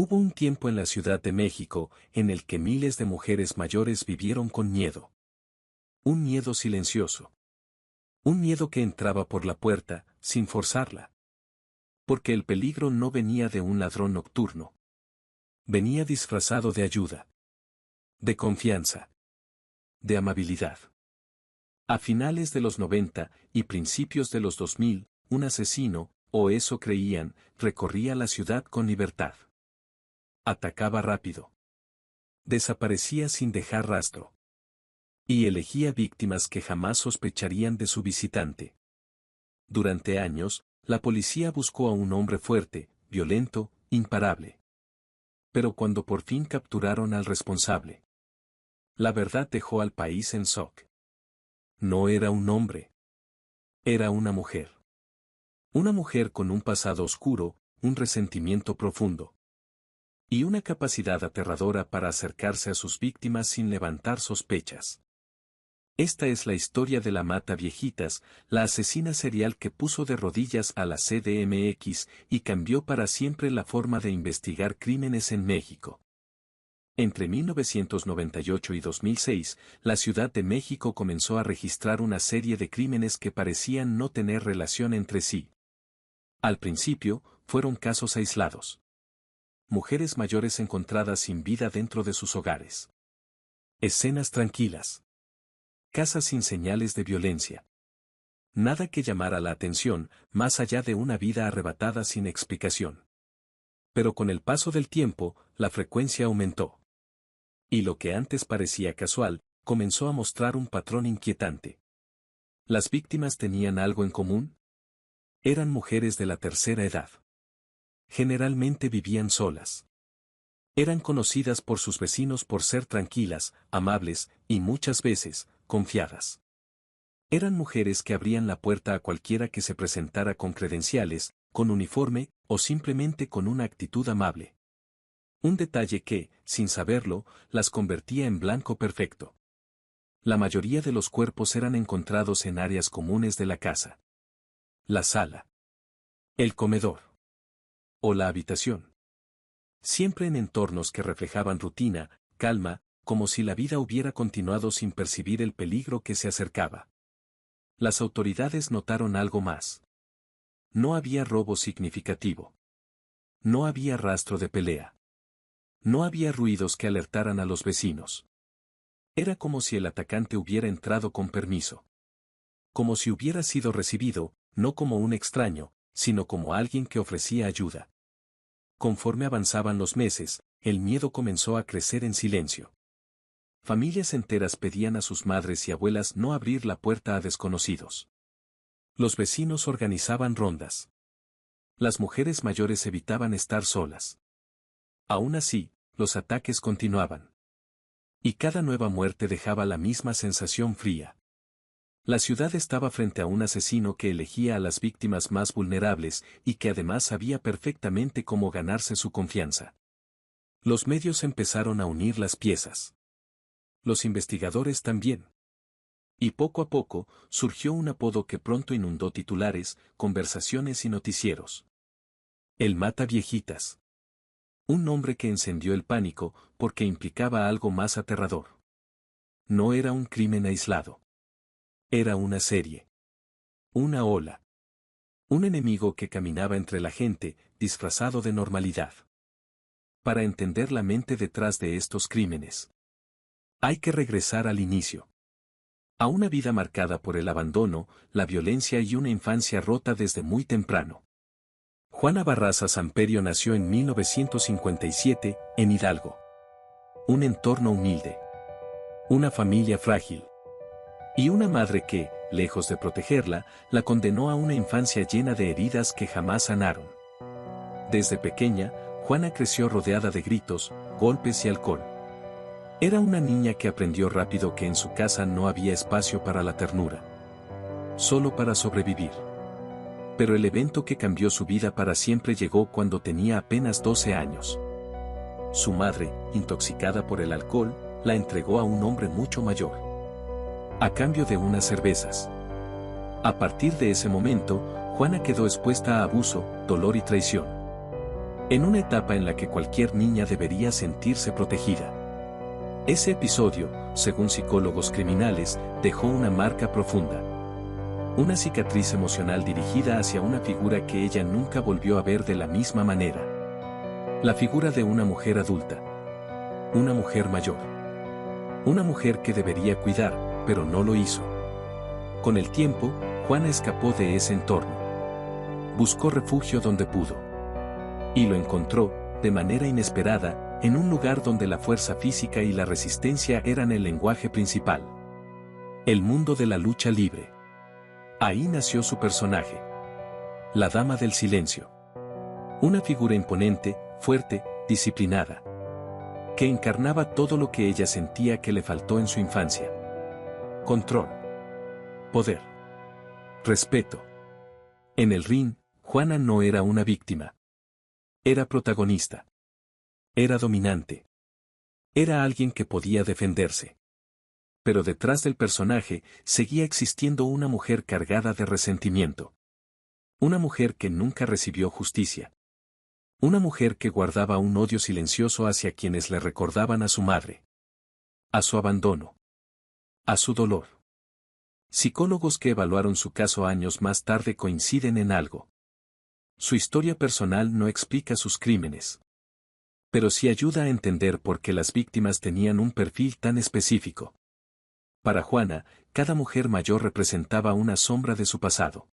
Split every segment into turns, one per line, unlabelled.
Hubo un tiempo en la Ciudad de México en el que miles de mujeres mayores vivieron con miedo. Un miedo silencioso. Un miedo que entraba por la puerta, sin forzarla. Porque el peligro no venía de un ladrón nocturno. Venía disfrazado de ayuda. De confianza. De amabilidad. A finales de los 90 y principios de los 2000, un asesino, o eso creían, recorría la ciudad con libertad. Atacaba rápido. Desaparecía sin dejar rastro. Y elegía víctimas que jamás sospecharían de su visitante. Durante años, la policía buscó a un hombre fuerte, violento, imparable. Pero cuando por fin capturaron al responsable, la verdad dejó al país en shock. No era un hombre. Era una mujer. Una mujer con un pasado oscuro, un resentimiento profundo. Y una capacidad aterradora para acercarse a sus víctimas sin levantar sospechas. Esta es la historia de la Mata Viejitas, la asesina serial que puso de rodillas a la CDMX y cambió para siempre la forma de investigar crímenes en México. Entre 1998 y 2006, la Ciudad de México comenzó a registrar una serie de crímenes que parecían no tener relación entre sí. Al principio, fueron casos aislados. Mujeres mayores encontradas sin vida dentro de sus hogares. Escenas tranquilas. Casas sin señales de violencia. Nada que llamara la atención, más allá de una vida arrebatada sin explicación. Pero con el paso del tiempo, la frecuencia aumentó. Y lo que antes parecía casual, comenzó a mostrar un patrón inquietante. ¿Las víctimas tenían algo en común? Eran mujeres de la tercera edad. Generalmente vivían solas. Eran conocidas por sus vecinos por ser tranquilas, amables, y muchas veces, confiadas. Eran mujeres que abrían la puerta a cualquiera que se presentara con credenciales, con uniforme, o simplemente con una actitud amable. Un detalle que, sin saberlo, las convertía en blanco perfecto. La mayoría de los cuerpos eran encontrados en áreas comunes de la casa. La sala. El comedor. O la habitación. Siempre en entornos que reflejaban rutina, calma, como si la vida hubiera continuado sin percibir el peligro que se acercaba. Las autoridades notaron algo más. No había robo significativo. No había rastro de pelea. No había ruidos que alertaran a los vecinos. Era como si el atacante hubiera entrado con permiso. Como si hubiera sido recibido, no como un extraño, sino como alguien que ofrecía ayuda. Conforme avanzaban los meses, el miedo comenzó a crecer en silencio. Familias enteras pedían a sus madres y abuelas no abrir la puerta a desconocidos. Los vecinos organizaban rondas. Las mujeres mayores evitaban estar solas. Aún así, los ataques continuaban. Y cada nueva muerte dejaba la misma sensación fría. La ciudad estaba frente a un asesino que elegía a las víctimas más vulnerables y que además sabía perfectamente cómo ganarse su confianza. Los medios empezaron a unir las piezas. Los investigadores también. Y poco a poco, surgió un apodo que pronto inundó titulares, conversaciones y noticieros. El Mata Viejitas. Un nombre que encendió el pánico porque implicaba algo más aterrador. No era un crimen aislado. Era una serie. Una ola. Un enemigo que caminaba entre la gente, disfrazado de normalidad. Para entender la mente detrás de estos crímenes, hay que regresar al inicio. A una vida marcada por el abandono, la violencia y una infancia rota desde muy temprano. Juana Barraza Samperio nació en 1957, en Hidalgo. Un entorno humilde. Una familia frágil. Y una madre que, lejos de protegerla, la condenó a una infancia llena de heridas que jamás sanaron. Desde pequeña, Juana creció rodeada de gritos, golpes y alcohol. Era una niña que aprendió rápido que en su casa no había espacio para la ternura. Solo para sobrevivir. Pero el evento que cambió su vida para siempre llegó cuando tenía apenas 12 años. Su madre, intoxicada por el alcohol, la entregó a un hombre mucho mayor. A cambio de unas cervezas. A partir de ese momento, Juana quedó expuesta a abuso, dolor y traición. En una etapa en la que cualquier niña debería sentirse protegida. Ese episodio, según psicólogos criminales, dejó una marca profunda. Una cicatriz emocional dirigida hacia una figura que ella nunca volvió a ver de la misma manera. La figura de una mujer adulta. Una mujer mayor. Una mujer que debería cuidar, pero no lo hizo. Con el tiempo, Juana escapó de ese entorno. Buscó refugio donde pudo. Y lo encontró, de manera inesperada, en un lugar donde la fuerza física y la resistencia eran el lenguaje principal. El mundo de la lucha libre. Ahí nació su personaje. La Dama del Silencio. Una figura imponente, fuerte, disciplinada. Que encarnaba todo lo que ella sentía que le faltó en su infancia. Control. Poder. Respeto. En el ring, Juana no era una víctima. Era protagonista. Era dominante. Era alguien que podía defenderse. Pero detrás del personaje seguía existiendo una mujer cargada de resentimiento. Una mujer que nunca recibió justicia. Una mujer que guardaba un odio silencioso hacia quienes le recordaban a su madre. A su abandono. A su dolor. Psicólogos que evaluaron su caso años más tarde coinciden en algo. Su historia personal no explica sus crímenes. Pero sí ayuda a entender por qué las víctimas tenían un perfil tan específico. Para Juana, cada mujer mayor representaba una sombra de su pasado.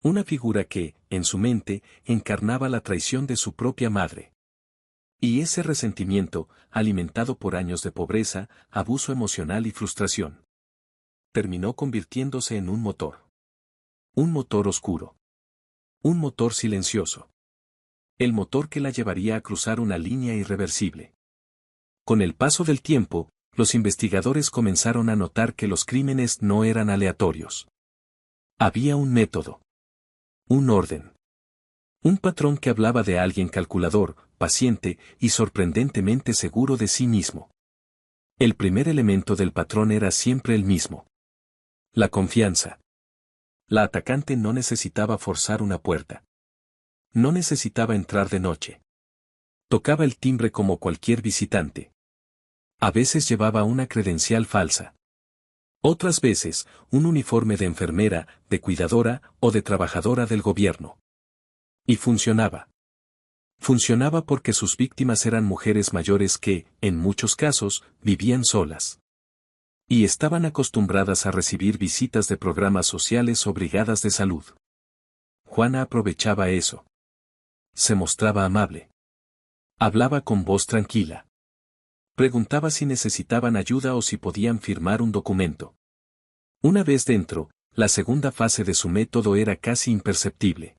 Una figura que, en su mente, encarnaba la traición de su propia madre. Y ese resentimiento, alimentado por años de pobreza, abuso emocional y frustración, terminó convirtiéndose en un motor. Un motor oscuro. Un motor silencioso. El motor que la llevaría a cruzar una línea irreversible. Con el paso del tiempo, los investigadores comenzaron a notar que los crímenes no eran aleatorios. Había un método. Un orden. Un patrón que hablaba de alguien calculador, paciente y sorprendentemente seguro de sí mismo. El primer elemento del patrón era siempre el mismo. La confianza. La atacante no necesitaba forzar una puerta. No necesitaba entrar de noche. Tocaba el timbre como cualquier visitante. A veces llevaba una credencial falsa. Otras veces, un uniforme de enfermera, de cuidadora o de trabajadora del gobierno. Y funcionaba. Funcionaba porque sus víctimas eran mujeres mayores que, en muchos casos, vivían solas. Y estaban acostumbradas a recibir visitas de programas sociales o brigadas de salud. Juana aprovechaba eso. Se mostraba amable. Hablaba con voz tranquila. Preguntaba si necesitaban ayuda o si podían firmar un documento. Una vez dentro, la segunda fase de su método era casi imperceptible.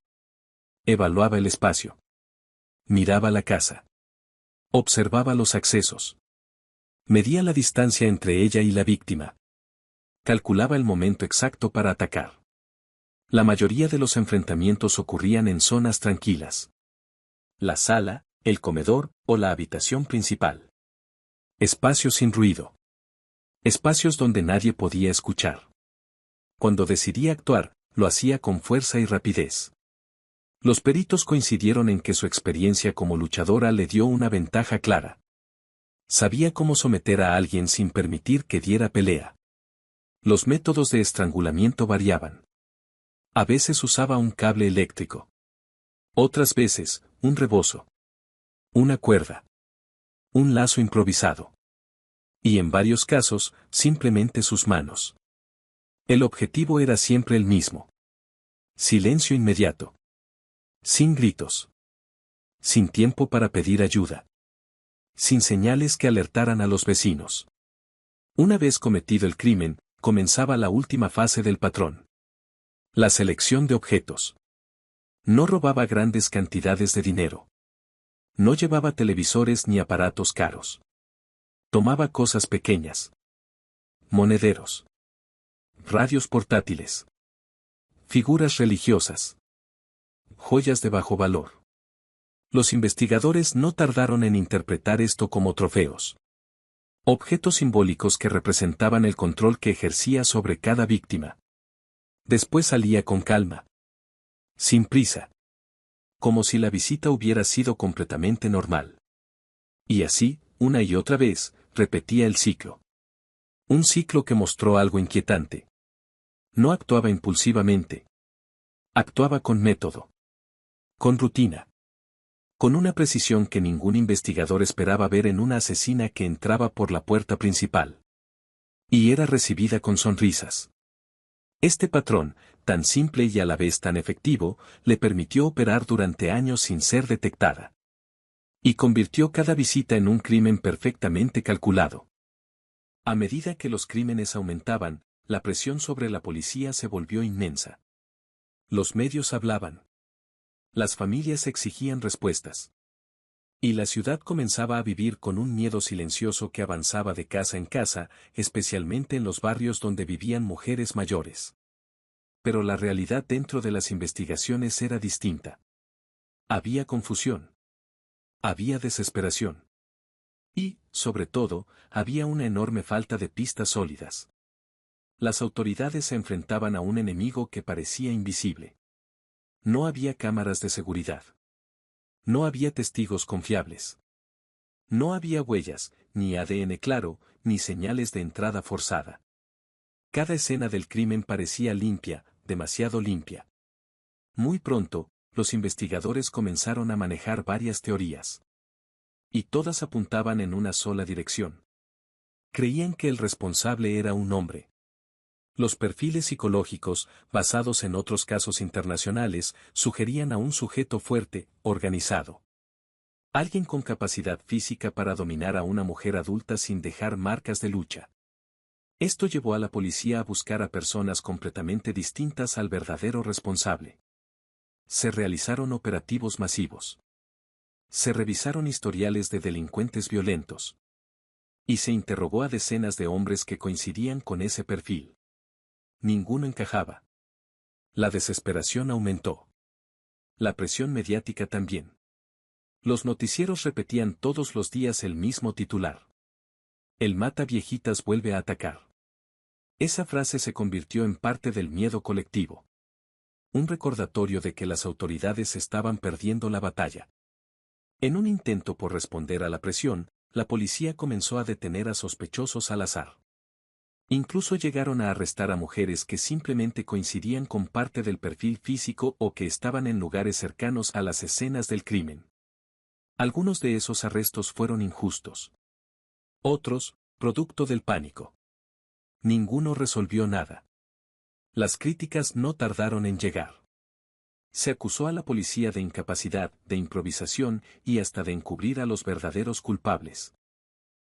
Evaluaba el espacio. Miraba la casa. Observaba los accesos. Medía la distancia entre ella y la víctima. Calculaba el momento exacto para atacar. La mayoría de los enfrentamientos ocurrían en zonas tranquilas. La sala, el comedor o la habitación principal. Espacios sin ruido. Espacios donde nadie podía escuchar. Cuando decidía actuar, lo hacía con fuerza y rapidez. Los peritos coincidieron en que su experiencia como luchadora le dio una ventaja clara. Sabía cómo someter a alguien sin permitir que diera pelea. Los métodos de estrangulamiento variaban. A veces usaba un cable eléctrico. Otras veces, un rebozo. Una cuerda. Un lazo improvisado. Y en varios casos, simplemente sus manos. El objetivo era siempre el mismo. Silencio inmediato. Sin gritos. Sin tiempo para pedir ayuda. Sin señales que alertaran a los vecinos. Una vez cometido el crimen, comenzaba la última fase del patrón. La selección de objetos. No robaba grandes cantidades de dinero. No llevaba televisores ni aparatos caros. Tomaba cosas pequeñas. Monederos. Radios portátiles. Figuras religiosas. Joyas de bajo valor. Los investigadores no tardaron en interpretar esto como trofeos. Objetos simbólicos que representaban el control que ejercía sobre cada víctima. Después salía con calma. Sin prisa. como si la visita hubiera sido completamente normal. Y así, una y otra vez, repetía el ciclo. Un ciclo que mostró algo inquietante. No actuaba impulsivamente. Actuaba con método. Con rutina. Con una precisión que ningún investigador esperaba ver en una asesina que entraba por la puerta principal. Y era recibida con sonrisas. Este patrón, tan simple y a la vez tan efectivo, le permitió operar durante años sin ser detectada. Y convirtió cada visita en un crimen perfectamente calculado. A medida que los crímenes aumentaban, la presión sobre la policía se volvió inmensa. Los medios hablaban. Las familias exigían respuestas. Y la ciudad comenzaba a vivir con un miedo silencioso que avanzaba de casa en casa, especialmente en los barrios donde vivían mujeres mayores. Pero la realidad dentro de las investigaciones era distinta. Había confusión. Había desesperación. Y, sobre todo, había una enorme falta de pistas sólidas. Las autoridades se enfrentaban a un enemigo que parecía invisible. No había cámaras de seguridad. No había testigos confiables. No había huellas, ni ADN claro, ni señales de entrada forzada. Cada escena del crimen parecía limpia, demasiado limpia. Muy pronto, los investigadores comenzaron a manejar varias teorías. Y todas apuntaban en una sola dirección. Creían que el responsable era un hombre. Los perfiles psicológicos, basados en otros casos internacionales, sugerían a un sujeto fuerte, organizado. Alguien con capacidad física para dominar a una mujer adulta sin dejar marcas de lucha. Esto llevó a la policía a buscar a personas completamente distintas al verdadero responsable. Se realizaron operativos masivos. Se revisaron historiales de delincuentes violentos. Y se interrogó a decenas de hombres que coincidían con ese perfil. Ninguno encajaba. La desesperación aumentó. La presión mediática también. Los noticieros repetían todos los días el mismo titular. El mata viejitas vuelve a atacar. Esa frase se convirtió en parte del miedo colectivo. Un recordatorio de que las autoridades estaban perdiendo la batalla. En un intento por responder a la presión, la policía comenzó a detener a sospechosos al azar. Incluso llegaron a arrestar a mujeres que simplemente coincidían con parte del perfil físico o que estaban en lugares cercanos a las escenas del crimen. Algunos de esos arrestos fueron injustos. Otros, producto del pánico. Ninguno resolvió nada. Las críticas no tardaron en llegar. Se acusó a la policía de incapacidad, de improvisación y hasta de encubrir a los verdaderos culpables.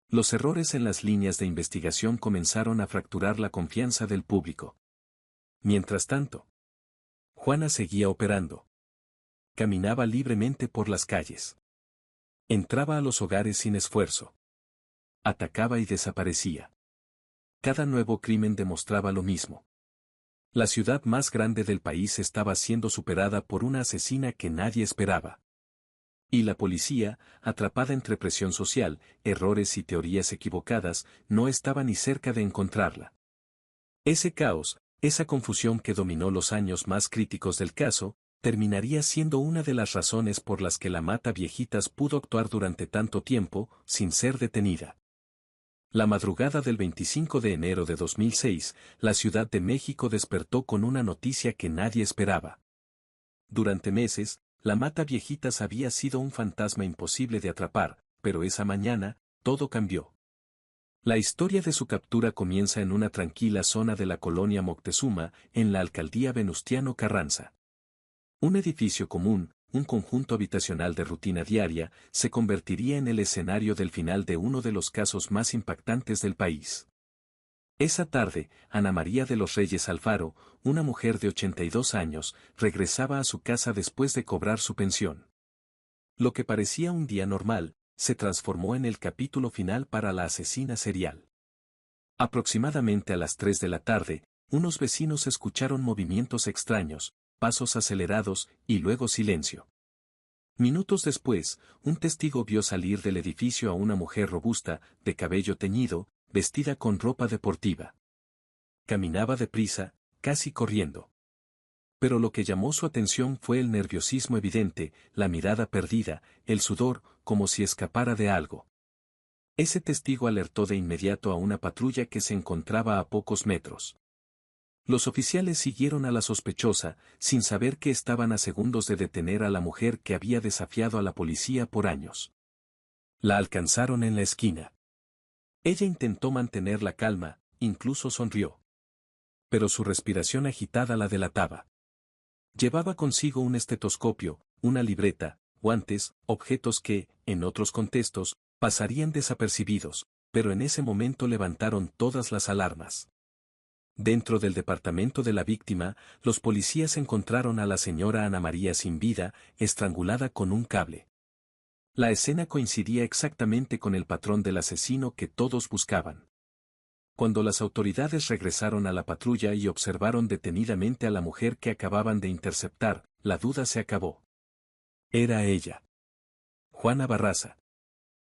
Los errores en las líneas de investigación comenzaron a fracturar la confianza del público. Mientras tanto, Juana seguía operando. Caminaba libremente por las calles. Entraba a los hogares sin esfuerzo. Atacaba y desaparecía. Cada nuevo crimen demostraba lo mismo. La ciudad más grande del país estaba siendo superada por una asesina que nadie esperaba. Y la policía, atrapada entre presión social, errores y teorías equivocadas, no estaba ni cerca de encontrarla. Ese caos, esa confusión que dominó los años más críticos del caso, terminaría siendo una de las razones por las que la mata viejitas pudo actuar durante tanto tiempo, sin ser detenida. La madrugada del 25 de enero de 2006, la Ciudad de México despertó con una noticia que nadie esperaba. Durante meses, la mata viejitas había sido un fantasma imposible de atrapar, pero esa mañana, todo cambió. La historia de su captura comienza en una tranquila zona de la colonia Moctezuma, en la alcaldía Venustiano Carranza. Un edificio común, un conjunto habitacional de rutina diaria, se convertiría en el escenario del final de uno de los casos más impactantes del país. Esa tarde, Ana María de los Reyes Alfaro, una mujer de 82 años, regresaba a su casa después de cobrar su pensión. Lo que parecía un día normal, se transformó en el capítulo final para la asesina serial. Aproximadamente a las 3 de la tarde, unos vecinos escucharon movimientos extraños, pasos acelerados, y luego silencio. Minutos después, un testigo vio salir del edificio a una mujer robusta, de cabello teñido, vestida con ropa deportiva. Caminaba deprisa, casi corriendo. Pero lo que llamó su atención fue el nerviosismo evidente, la mirada perdida, el sudor, como si escapara de algo. Ese testigo alertó de inmediato a una patrulla que se encontraba a pocos metros. Los oficiales siguieron a la sospechosa, sin saber que estaban a segundos de detener a la mujer que había desafiado a la policía por años. La alcanzaron en la esquina. Ella intentó mantener la calma, incluso sonrió. Pero su respiración agitada la delataba. Llevaba consigo un estetoscopio, una libreta, guantes, objetos que, en otros contextos, pasarían desapercibidos, pero en ese momento levantaron todas las alarmas. Dentro del departamento de la víctima, los policías encontraron a la señora Ana María sin vida, estrangulada con un cable. La escena coincidía exactamente con el patrón del asesino que todos buscaban. Cuando las autoridades regresaron a la patrulla y observaron detenidamente a la mujer que acababan de interceptar, la duda se acabó. Era ella. Juana Barraza.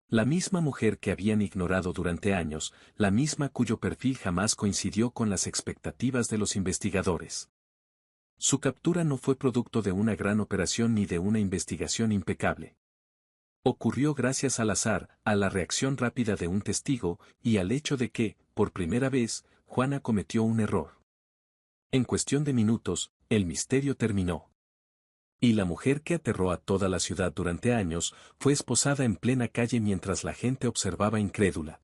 La misma mujer que habían ignorado durante años, la misma cuyo perfil jamás coincidió con las expectativas de los investigadores. Su captura no fue producto de una gran operación ni de una investigación impecable. Ocurrió gracias al azar, a la reacción rápida de un testigo, y al hecho de que, por primera vez, Juana cometió un error. En cuestión de minutos, el misterio terminó. Y la mujer que aterró a toda la ciudad durante años, fue esposada en plena calle mientras la gente observaba incrédula.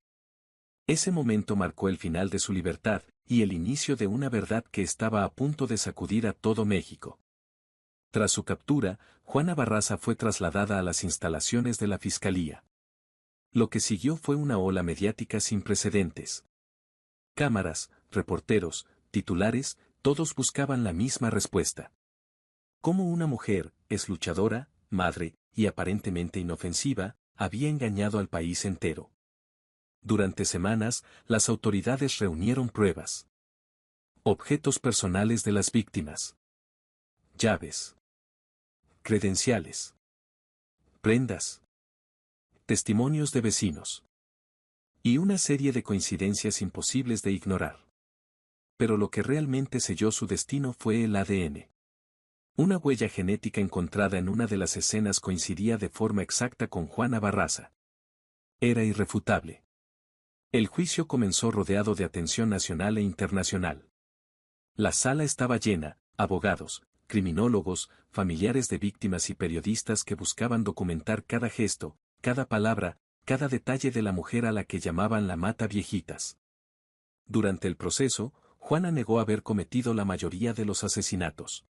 Ese momento marcó el final de su libertad, y el inicio de una verdad que estaba a punto de sacudir a todo México. Tras su captura, Juana Barraza fue trasladada a las instalaciones de la Fiscalía. Lo que siguió fue una ola mediática sin precedentes. Cámaras, reporteros, titulares, todos buscaban la misma respuesta. ¿Cómo una mujer, es luchadora, madre, y aparentemente inofensiva, había engañado al país entero? Durante semanas, las autoridades reunieron pruebas. Objetos personales de las víctimas. Llaves. Credenciales. Prendas. Testimonios de vecinos. Y una serie de coincidencias imposibles de ignorar. Pero lo que realmente selló su destino fue el ADN. Una huella genética encontrada en una de las escenas coincidía de forma exacta con Juana Barraza. Era irrefutable. El juicio comenzó rodeado de atención nacional e internacional. La sala estaba llena, abogados, criminólogos, familiares de víctimas y periodistas que buscaban documentar cada gesto, cada palabra, cada detalle de la mujer a la que llamaban la Mata Viejitas. Durante el proceso, Juana negó haber cometido la mayoría de los asesinatos.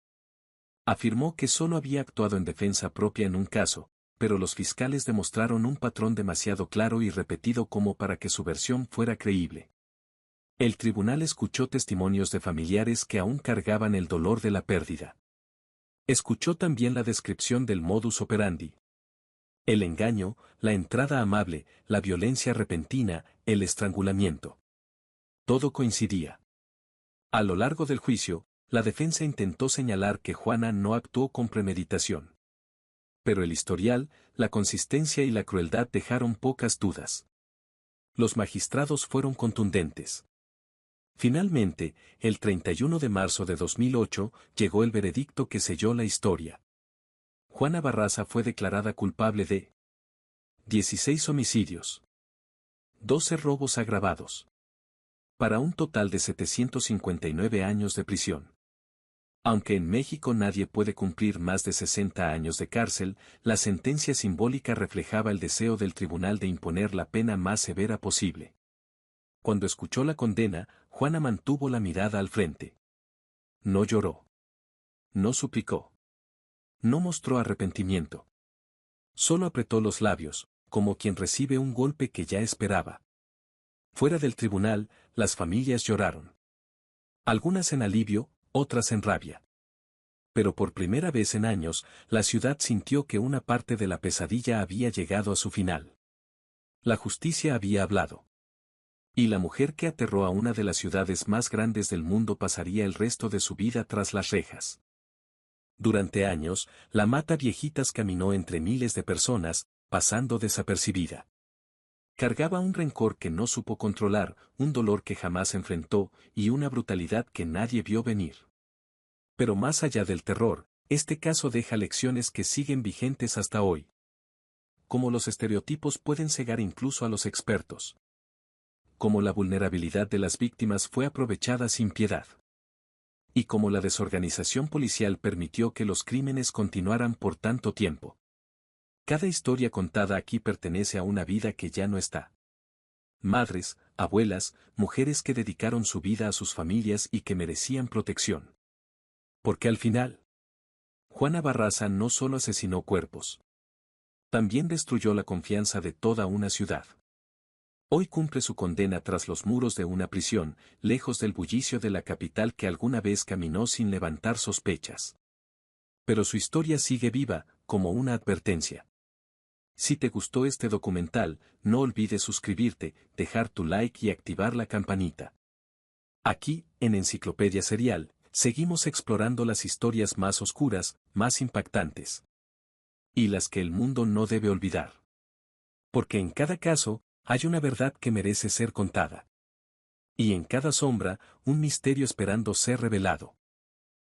Afirmó que solo había actuado en defensa propia en un caso, pero los fiscales demostraron un patrón demasiado claro y repetido como para que su versión fuera creíble. El tribunal escuchó testimonios de familiares que aún cargaban el dolor de la pérdida. Escuchó también la descripción del modus operandi. El engaño, la entrada amable, la violencia repentina, el estrangulamiento. Todo coincidía. A lo largo del juicio, la defensa intentó señalar que Juana no actuó con premeditación. Pero el historial, la consistencia y la crueldad dejaron pocas dudas. Los magistrados fueron contundentes. Finalmente, el 31 de marzo de 2008, llegó el veredicto que selló la historia. Juana Barraza fue declarada culpable de 16 homicidios, 12 robos agravados, para un total de 759 años de prisión. Aunque en México nadie puede cumplir más de 60 años de cárcel, la sentencia simbólica reflejaba el deseo del tribunal de imponer la pena más severa posible. Cuando escuchó la condena, Juana mantuvo la mirada al frente. No lloró. No suplicó. No mostró arrepentimiento. Solo apretó los labios, como quien recibe un golpe que ya esperaba. Fuera del tribunal, las familias lloraron. Algunas en alivio, otras en rabia. Pero por primera vez en años, la ciudad sintió que una parte de la pesadilla había llegado a su final. La justicia había hablado. Y la mujer que aterró a una de las ciudades más grandes del mundo pasaría el resto de su vida tras las rejas. Durante años, la Mata Viejitas caminó entre miles de personas, pasando desapercibida. Cargaba un rencor que no supo controlar, un dolor que jamás enfrentó, y una brutalidad que nadie vio venir. Pero más allá del terror, este caso deja lecciones que siguen vigentes hasta hoy. Cómo los estereotipos pueden cegar incluso a los expertos. Cómo la vulnerabilidad de las víctimas fue aprovechada sin piedad. Y cómo la desorganización policial permitió que los crímenes continuaran por tanto tiempo. Cada historia contada aquí pertenece a una vida que ya no está. Madres, abuelas, mujeres que dedicaron su vida a sus familias y que merecían protección. Porque al final, Juana Barraza no solo asesinó cuerpos. También destruyó la confianza de toda una ciudad. Hoy cumple su condena tras los muros de una prisión, lejos del bullicio de la capital que alguna vez caminó sin levantar sospechas. Pero su historia sigue viva, como una advertencia. Si te gustó este documental, no olvides suscribirte, dejar tu like y activar la campanita. Aquí, en Enciclopedia Serial, seguimos explorando las historias más oscuras, más impactantes. Y las que el mundo no debe olvidar. Porque en cada caso, hay una verdad que merece ser contada. Y en cada sombra, un misterio esperando ser revelado.